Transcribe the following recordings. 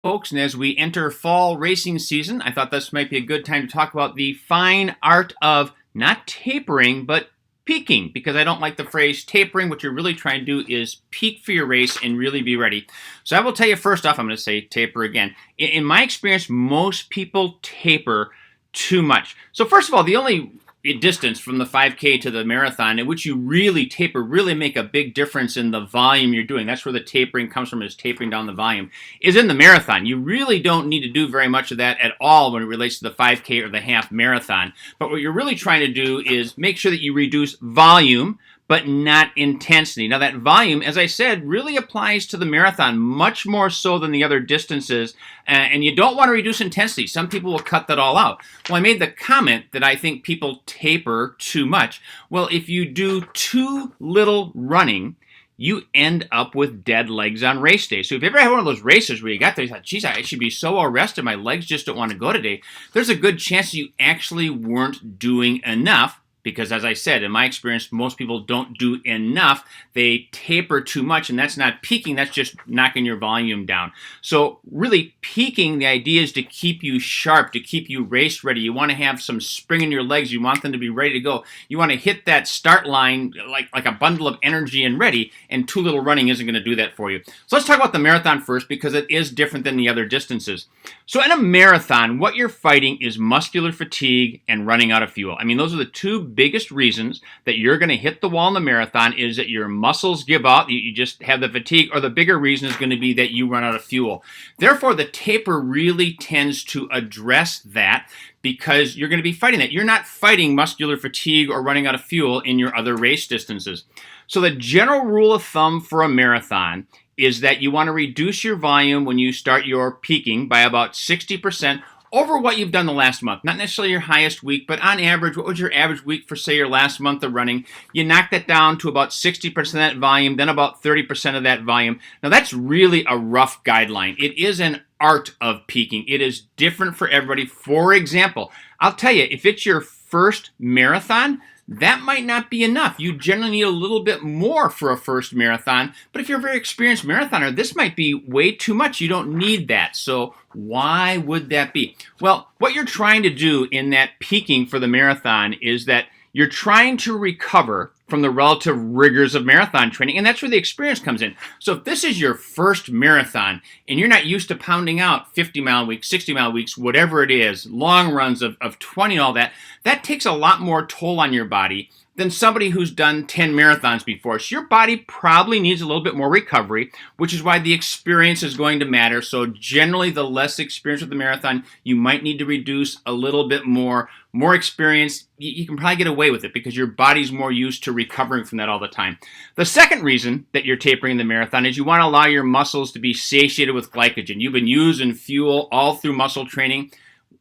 Folks, and as we enter fall racing season, I thought this might be a good time to talk about the fine art of not tapering, but peaking, because I don't like the phrase tapering. What you're really trying to do is peak for your race and really be ready. So I will tell you first off, I'm going to say taper again. In my experience, most people taper too much. So first of all, the only distance from the 5K to the marathon in which you really taper, really make a big difference in the volume you're doing. That's where the tapering comes from, is tapering down the volume, is in the marathon. You really don't need to do very much of that at all when it relates to the 5K or the half marathon. But what you're really trying to do is make sure that you reduce volume, but not intensity. Now that volume, as I said, really applies to the marathon much more so than the other distances, and you don't want to reduce intensity. Some people will cut that all out. Well, I made the comment that I think people taper too much. Well, if you do too little running, you end up with dead legs on race day. So if you ever had one of those races where you got there, you thought, geez, I should be so well rested, my legs just don't want to go today, there's a good chance you actually weren't doing enough. Because as I said, in my experience, most people don't do enough. They taper too much, and that's not peaking, that's just knocking your volume down. So really peaking, the idea is to keep you sharp, to keep you race ready. You want to have some spring in your legs. You want them to be ready to go. You want to hit that start line like a bundle of energy and ready, and too little running isn't going to do that for you. So let's talk about the marathon first, because it is different than the other distances. So in a marathon, what you're fighting is muscular fatigue and running out of fuel. I mean, those are the two biggest reasons that you're going to hit the wall in the marathon, is that your muscles give out, you just have the fatigue, or the bigger reason is going to be that you run out of fuel. Therefore, the taper really tends to address that, because you're going to be fighting that. You're not fighting muscular fatigue or running out of fuel in your other race distances. So the general rule of thumb for a marathon is that you want to reduce your volume when you start your peaking by about 60% over what you've done the last month. Not necessarily your highest week, but on average, what was your average week for, say, your last month of running? You knock that down to about 60% of that volume, then about 30% of that volume. Now, that's really a rough guideline. It is an art of peaking. It is different for everybody. For example, I'll tell you, if it's your first marathon, that might not be enough. You generally need a little bit more for a first marathon. But if you're a very experienced marathoner, this might be way too much. You don't need that. So why would that be? Well, what you're trying to do in that peaking for the marathon is that you're trying to recover from the relative rigors of marathon training, and that's where the experience comes in. So if this is your first marathon and you're not used to pounding out 50-mile weeks, 60-mile weeks, whatever it is, long runs of 20 and all that, that takes a lot more toll on your body than somebody who's done 10 marathons before. So your body probably needs a little bit more recovery, which is why the experience is going to matter. So generally, the less experience with the marathon, you might need to reduce a little bit more. More experience, you can probably get away with it because your body's more used to recovering from that all the time. The second reason that you're tapering in the marathon is you want to allow your muscles to be satiated with glycogen. You've been using fuel all through muscle training.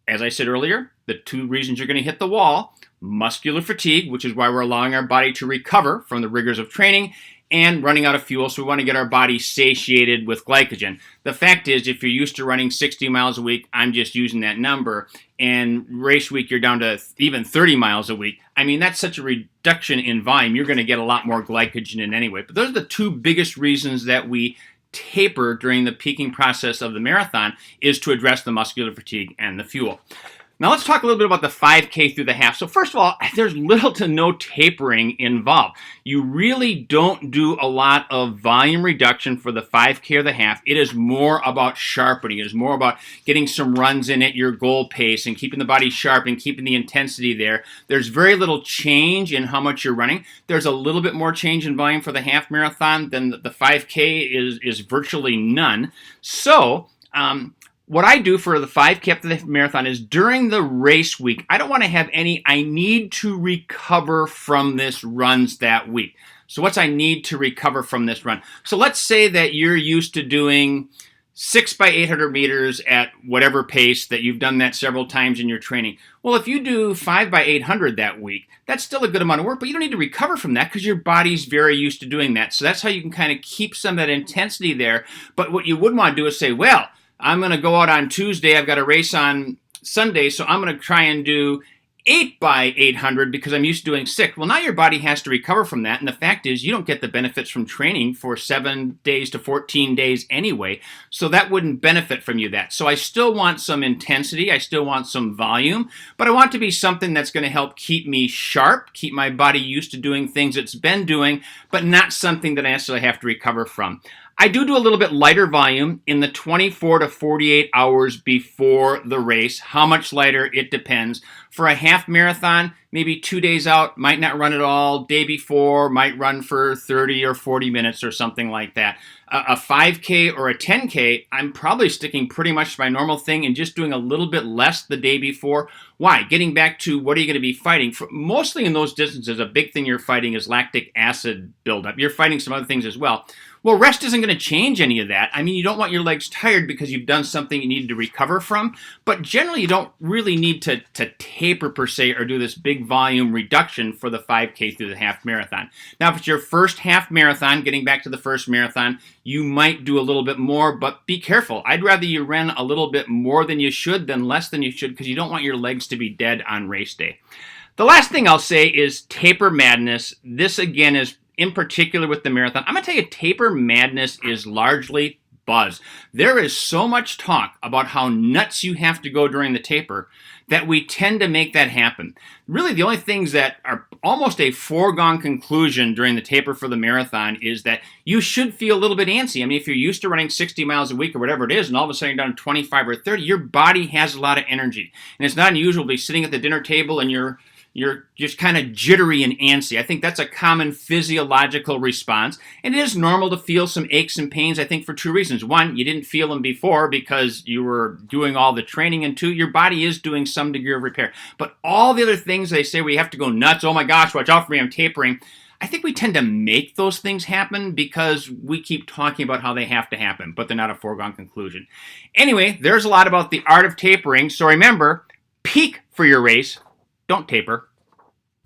As I said earlier, the two reasons you're going to hit the wall: muscular fatigue, which is why we're allowing our body to recover from the rigors of training, and running out of fuel, so we want to get our body satiated with glycogen. The fact is, if you're used to running 60 miles a week, I'm just using that number, and race week you're down to even 30 miles a week, I mean, that's such a reduction in volume, you're going to get a lot more glycogen in anyway. But those are the two biggest reasons that we taper during the peaking process of the marathon, is to address the muscular fatigue and the fuel. Now let's talk a little bit about the 5K through the half. So first of all, there's little to no tapering involved. You really don't do a lot of volume reduction for the 5K or the half. It is more about sharpening. It is more about getting some runs in at your goal pace and keeping the body sharp and keeping the intensity there. There's very little change in how much you're running. There's a little bit more change in volume for the half marathon than the 5K is virtually none. So, what I do for the 5K up to the marathon is during the race week, I don't want to have any, I need to recover from this runs that week. So what's I need to recover from this run? So let's say that you're used to doing 6 by 800 meters at whatever pace, that you've done that several times in your training. Well, if you do 5 by 800 that week, that's still a good amount of work, but you don't need to recover from that because your body's very used to doing that. So that's how you can kind of keep some of that intensity there. But what you wouldn't want to do is say, well, I'm going to go out on Tuesday, I've got a race on Sunday, so I'm going to try and do 8 by 800 because I'm used to doing 6. Well, now your body has to recover from that. And the fact is, you don't get the benefits from training for 7 days to 14 days anyway. So that wouldn't benefit from you that. So I still want some intensity. I still want some volume. But I want to be something that's going to help keep me sharp, keep my body used to doing things it's been doing, but not something that I necessarily have to recover from. I do a little bit lighter volume in the 24 to 48 hours before the race. How much lighter? It depends. For a half marathon, maybe 2 days out, might not run at all. Day before, might run for 30 or 40 minutes or something like that. A 5K or a 10K, I'm probably sticking pretty much to my normal thing and just doing a little bit less the day before. Why? Getting back to what are you going to be fighting? Mostly in those distances, a big thing you're fighting is lactic acid buildup. You're fighting some other things as well. Well, rest isn't going to change any of that. I mean, you don't want your legs tired because you've done something you needed to recover from, but generally you don't really need to taper per se or do this big volume reduction for the 5K through the half marathon. Now, if it's your first half marathon, getting back to the first marathon, you might do a little bit more, but be careful. I'd rather you run a little bit more than you should than less than you should because you don't want your legs to be dead on race day. The last thing I'll say is taper madness. This again is in particular with the marathon. I'm going to tell you, taper madness is largely buzz. There is so much talk about how nuts you have to go during the taper that we tend to make that happen. Really, the only things that are almost a foregone conclusion during the taper for the marathon is that you should feel a little bit antsy. I mean, if you're used to running 60 miles a week or whatever it is, and all of a sudden you're down to 25 or 30, your body has a lot of energy. And it's not unusual to be sitting at the dinner table and you're just kind of jittery and antsy. I think that's a common physiological response. And it is normal to feel some aches and pains, I think, for two reasons. One, you didn't feel them before because you were doing all the training. And two, your body is doing some degree of repair. But all the other things they say we have to go nuts, oh my gosh, watch out for me, I'm tapering. I think we tend to make those things happen because we keep talking about how they have to happen, but they're not a foregone conclusion. Anyway, there's a lot about the art of tapering. So remember, peak for your race. Don't taper.